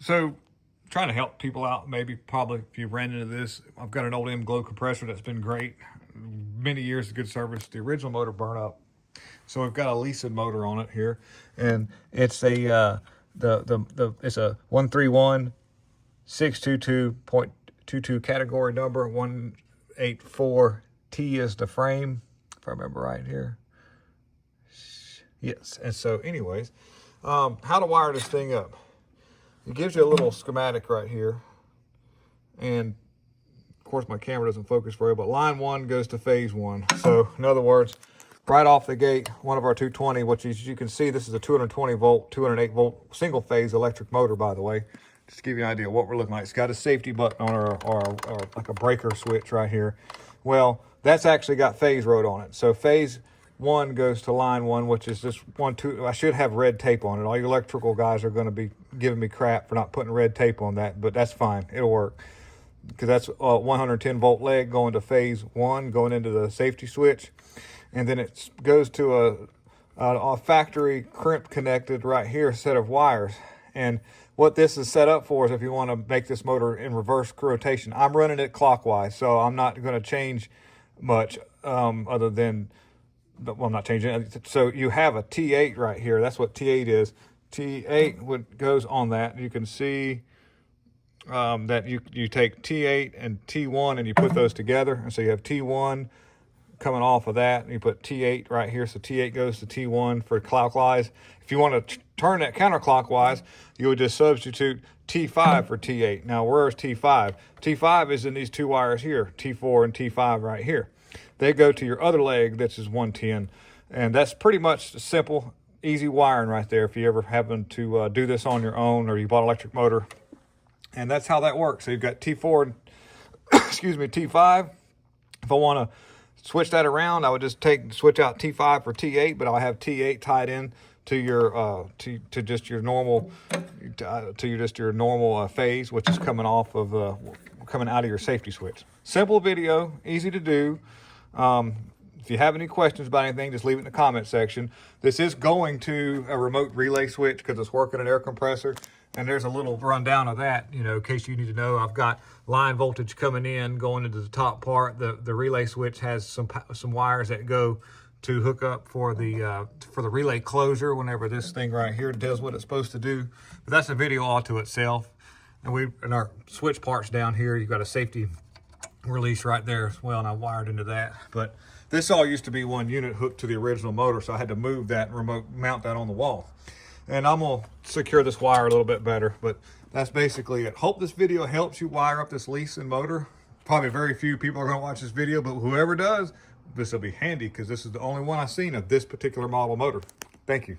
So trying to help people out, probably if you ran into this. I've got an old M-Glow compressor that's been great. Many years of good service. The original motor burned up. So we've got a Leeson motor on it here. And it's a it's a 131.622.22 category number. 184T is the frame, if I remember right here. Yes. And so anyways, how to wire this thing up. It gives you a little schematic right here. And of course my camera doesn't focus very well, but line 1 goes to phase 1. So in other words, right off the gate, one of our 220, which is, you can see this is a 220 volt, 208 volt single phase electric motor, by the way. Just to give you an idea of what we're looking like. It's got a safety button on it, or like a breaker switch right here. Well, that's actually got phase road on it. So phase 1 goes to line 1, which is this 1, 2. I should have red tape on it. All you electrical guys are going to be giving me crap for not putting red tape on that, but that's fine. It'll work, because that's a 110 volt leg going to phase 1, going into the safety switch, and then it goes to a factory crimp connected right here set of wires. And what this is set up for is if you want to make this motor in reverse rotation. I'm running it clockwise, so I'm not going to change much other than, well, I'm not changing it. So you have a T8 right here. That's what T8 is. T8 goes on that. You can see that you take T8 and T1 and you put those together. And so you have T1 coming off of that, and you put T8 right here. So T8 goes to T1 for clockwise. If you want to turn that counterclockwise, you would just substitute T5 for T8. Now, where's T5? T5 is in these two wires here, T4 and T5 right here. They go to your other leg, that's is 110. And that's pretty much simple, easy wiring right there if you ever happen to do this on your own, or you bought an electric motor. And that's how that works. So you've got T4 and, excuse me, T5. If I want to switch that around, I would just switch out T5 for T8, but I'll have T8 tied in to your to just your normal phase, which is coming off of coming out of your safety switch. Simple video, easy to do. If you have any questions about anything, just leave it in the comment section. This is going to a remote relay switch because it's working an air compressor. And there's a little rundown of that, you know, in case you need to know. I've got line voltage coming in, going into the top part. The relay switch has some wires that go to hook up for the relay closure whenever this thing right here does what it's supposed to do. But that's a video all to itself. And our switch parts down here, you've got a safety release right there as well, and I wired into that. But this all used to be one unit hooked to the original motor, so I had to move that and remote mount that on the wall. And I'm going to secure this wire a little bit better, but that's basically it. Hope this video helps you wire up this Leeson motor. Probably very few people are going to watch this video, but whoever does, this will be handy because this is the only one I've seen of this particular model motor. Thank you.